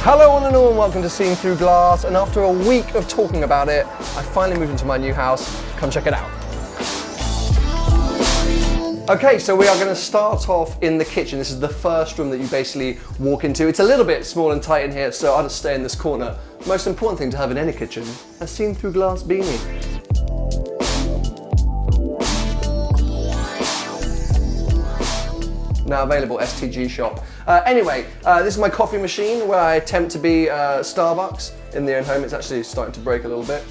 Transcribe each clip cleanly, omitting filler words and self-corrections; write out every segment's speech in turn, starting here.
Hello one and all and welcome to Seeing Through Glass, and after a week of talking about it, I finally moved into my new house. Come check it out. Okay, so we are going to start off in the kitchen. This is the first room that you basically walk into. It's a little bit small and tight in here, so I'll just stay in this corner. Most important thing to have in any kitchen, a Seeing Through Glass beanie. Now available, STG shop. Anyway, this is my coffee machine where I attempt to be Starbucks in the own home. It's actually starting to break a little bit.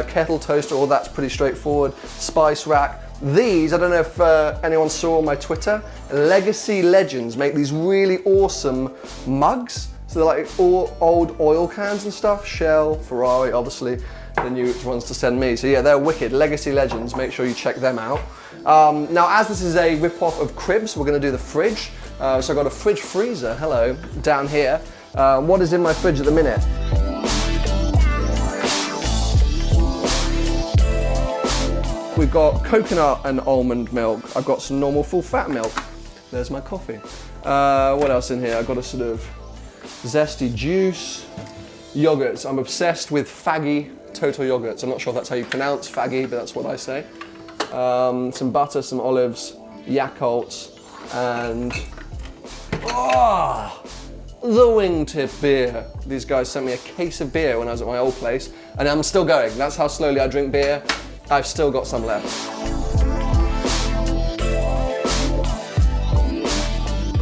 Kettle, toaster, all that's pretty straightforward. Spice rack. These, I don't know if anyone saw on my Twitter, Legacy Legends make these really awesome mugs. So they're like all old oil cans and stuff. Shell, Ferrari, obviously. They knew which ones to send me. So yeah, they're wicked. Legacy Legends, make sure you check them out. Now, as this is a rip-off of Cribs, we're going to do the fridge. So I've got a fridge freezer, hello, down here. What is in my fridge at the minute? We've got coconut and almond milk. I've got some normal full-fat milk. There's my coffee. What else in here? I've got a sort of zesty juice. Yogurts. I'm obsessed with Faggy Total Yogurts. I'm not sure if that's how you pronounce Faggy, but that's what I say. Some butter, some olives, Yakult, and the wingtip beer. These guys sent me a case of beer when I was at my old place, and I'm still going. That's how slowly I drink beer. I've still got some left.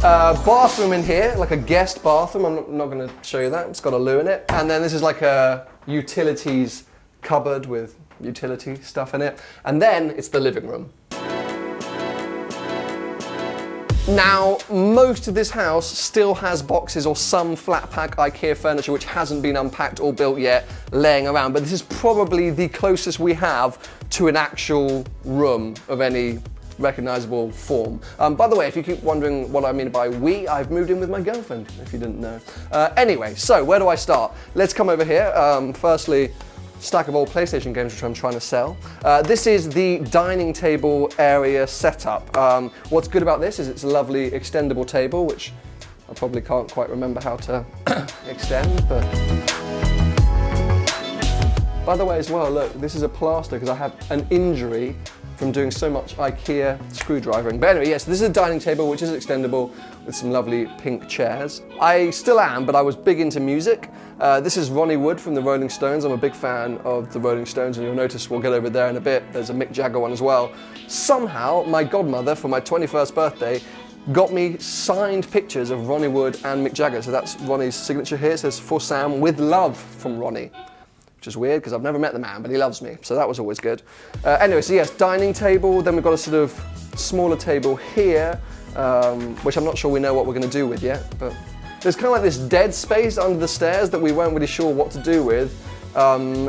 Bathroom in here, like a guest bathroom. I'm not going to show you that. It's got a loo in it. And then this is like a utilities cupboard with utility stuff in it. And then it's the living room. Now, most of this house still has boxes or some flat pack IKEA furniture which hasn't been unpacked or built yet, laying around. But this is probably the closest we have to an actual room of any recognizable form. By the way, if you keep wondering what I mean by we, I've moved in with my girlfriend, if you didn't know. Anyway, so where do I start? Let's come over here. Firstly, stack of old PlayStation games which I'm trying to sell. This is the dining table area setup. What's good about this is it's a lovely extendable table, which I probably can't quite remember how to extend, but... By the way as well, look, this is a plaster because I have an injury from doing so much IKEA screwdrivering. But anyway, yes, this is a dining table which is extendable with some lovely pink chairs. I still am, but I was big into music. This is Ronnie Wood from the Rolling Stones. I'm a big fan of the Rolling Stones, and you'll notice we'll get over there in a bit. There's a Mick Jagger one as well. Somehow, my godmother for my 21st birthday got me signed pictures of Ronnie Wood and Mick Jagger. So that's Ronnie's signature here. It says, "For Sam, with love from Ronnie." Which is weird because I've never met the man, but he loves me, so that was always good. Anyway, so yes, dining table, then we've got a sort of smaller table here, which I'm not sure we know what we're going to do with yet, but there's kind of like this dead space under the stairs that we weren't really sure what to do with,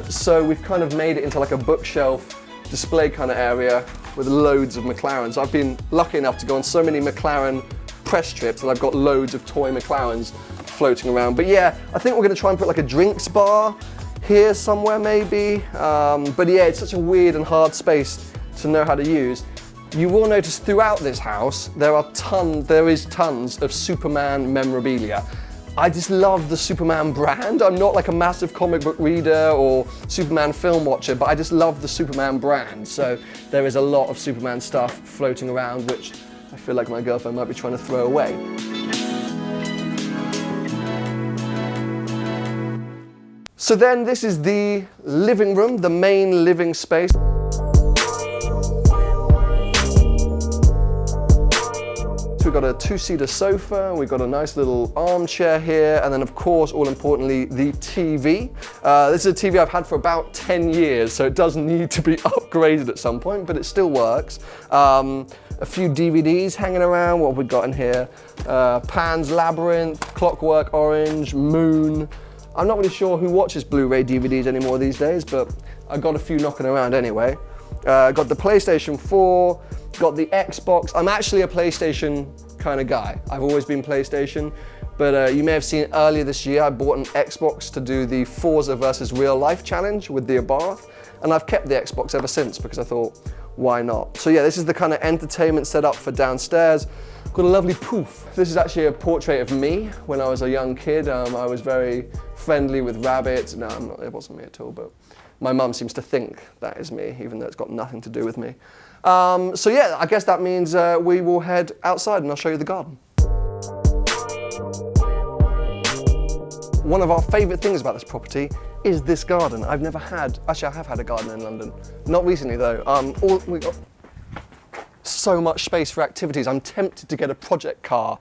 so we've kind of made it into like a bookshelf display kind of area with loads of McLarens. I've been lucky enough to go on so many McLaren press trips that I've got loads of toy McLarens floating around. But yeah, I think we're going to try and put like a drinks bar here somewhere maybe, but yeah, it's such a weird and hard space to know how to use. You will notice throughout this house there is tons of Superman memorabilia. I just love the Superman brand. I'm not like a massive comic book reader or Superman film watcher, but I just love the Superman brand. So there is a lot of Superman stuff floating around, which I feel like my girlfriend might be trying to throw away. So then this is the living room, the main living space. So we've got a two-seater sofa, we've got a nice little armchair here, and then of course, all importantly, the TV. This is a TV I've had for about 10 years, so it does need to be upgraded at some point, but it still works. A few DVDs hanging around. What have we got in here? Pan's Labyrinth, Clockwork Orange, Moon. I'm not really sure who watches Blu-ray DVDs anymore these days, but I got a few knocking around anyway. Got the PlayStation 4, got the Xbox. I'm actually a PlayStation kind of guy. I've always been PlayStation, but you may have seen earlier this year I bought an Xbox to do the Forza versus Real Life challenge with the Abarth, and I've kept the Xbox ever since because I thought, why not? So yeah, this is the kind of entertainment setup for downstairs. Got a lovely poof. This is actually a portrait of me when I was a young kid. I was very friendly with rabbits. No, I'm not, it wasn't me at all, but my mum seems to think that is me, even though it's got nothing to do with me. So yeah, I guess that means we will head outside and I'll show you the garden. One of our favourite things about this property is this garden. I've never had, actually I have had a garden in London. Not recently though. We got so much space for activities. I'm tempted to get a project car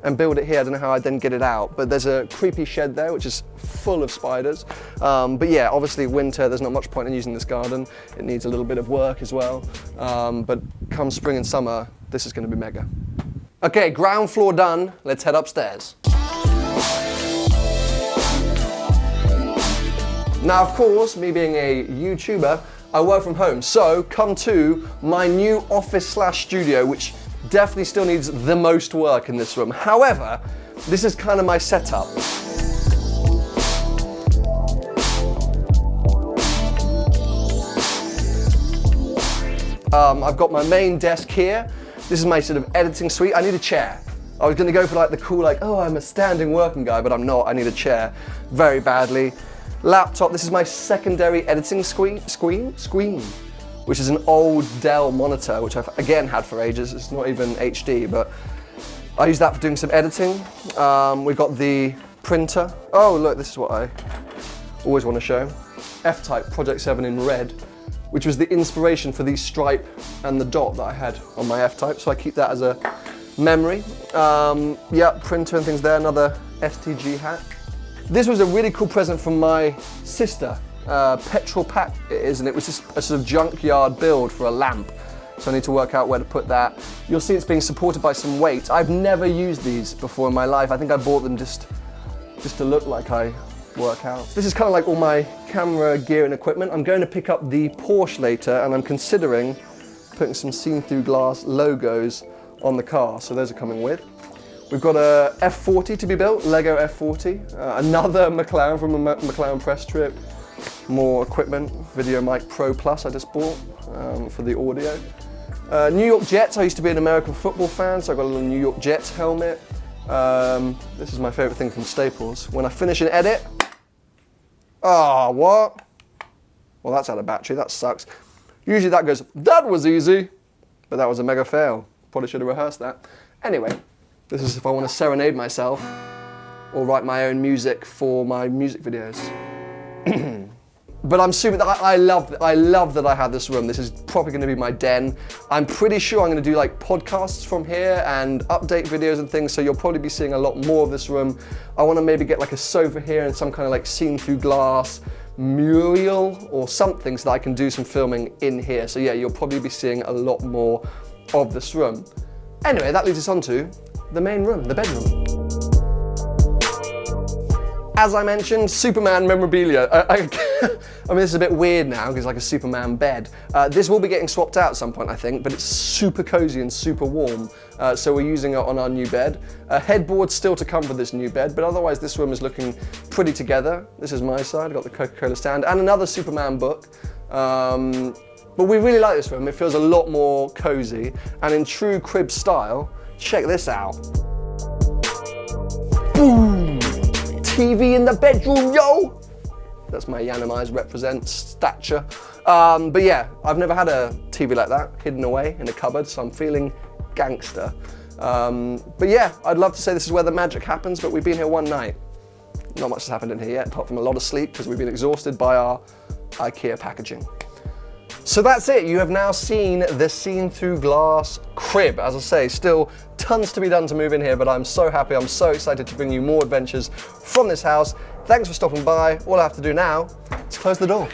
and build it here. I don't know how I'd then get it out, but there's a creepy shed there which is full of spiders. But yeah, obviously winter, there's not much point in using this garden. It needs a little bit of work as well. But come spring and summer, this is going to be mega. Okay, ground floor done. Let's head upstairs. Now, of course, me being a YouTuber, I work from home, so come to my new office/studio, which definitely still needs the most work in this room. However, this is kind of my setup. I've got my main desk here. This is my sort of editing suite. I need a chair. I was gonna go for like the cool, like, oh, I'm a standing working guy, but I'm not. I need a chair very badly. Laptop, this is my secondary editing screen, which is an old Dell monitor, which I've again had for ages. It's not even HD, but I use that for doing some editing. We've got the printer. Oh, look, this is what I always want to show. F-Type Project 7 in red, which was the inspiration for the stripe and the dot that I had on my F-Type, so I keep that as a memory. Yeah, printer and things there, another STG hat. This was a really cool present from my sister. Petrol pack it is, and it was just a sort of junkyard build for a lamp. So I need to work out where to put that. You'll see it's being supported by some weights. I've never used these before in my life. I think I bought them just to look like I work out. This is kind of like all my camera gear and equipment. I'm going to pick up the Porsche later, and I'm considering putting some see-through glass logos on the car. So those are coming with. We've got a F40 to be built, Lego F40. Another McLaren from a McLaren press trip. More equipment, Video Mic Pro Plus I just bought for the audio. New York Jets, I used to be an American football fan, so I got a little New York Jets helmet. This is my favorite thing from Staples. When I finish an edit, what? Well, that's out of battery, that sucks. Usually that goes, that was easy, but that was a mega fail. Probably should have rehearsed that. Anyway. This is if I want to serenade myself or write my own music for my music videos. But I'm super, I love that I have this room. This is probably going to be my den. I'm pretty sure I'm going to do like podcasts from here and update videos and things, so you'll probably be seeing a lot more of this room. I want to maybe get like a sofa here and some kind of like seen-through glass mural or something so that I can do some filming in here. So yeah, you'll probably be seeing a lot more of this room. Anyway, that leads us on to the main room, the bedroom. As I mentioned, Superman memorabilia. I mean, this is a bit weird now because it's like a Superman bed. This will be getting swapped out at some point, I think, but it's super cozy and super warm. So we're using it on our new bed. Headboard's still to come for this new bed, but otherwise this room is looking pretty together. This is my side, I've got the Coca-Cola stand and another Superman book. But we really like this room. It feels a lot more cozy, and in true crib style, check this out. Boom! TV in the bedroom, yo! That's my Yanamais represent stature. But yeah, I've never had a TV like that, hidden away in a cupboard, so I'm feeling gangster. But yeah, I'd love to say this is where the magic happens, but we've been here one night. Not much has happened in here yet, apart from a lot of sleep, because we've been exhausted by our IKEA packaging. So that's it, you have now seen the seen-through glass crib. As I say, still tons to be done to move in here, but I'm so happy, I'm so excited to bring you more adventures from this house. Thanks for stopping by. All I have to do now is close the door.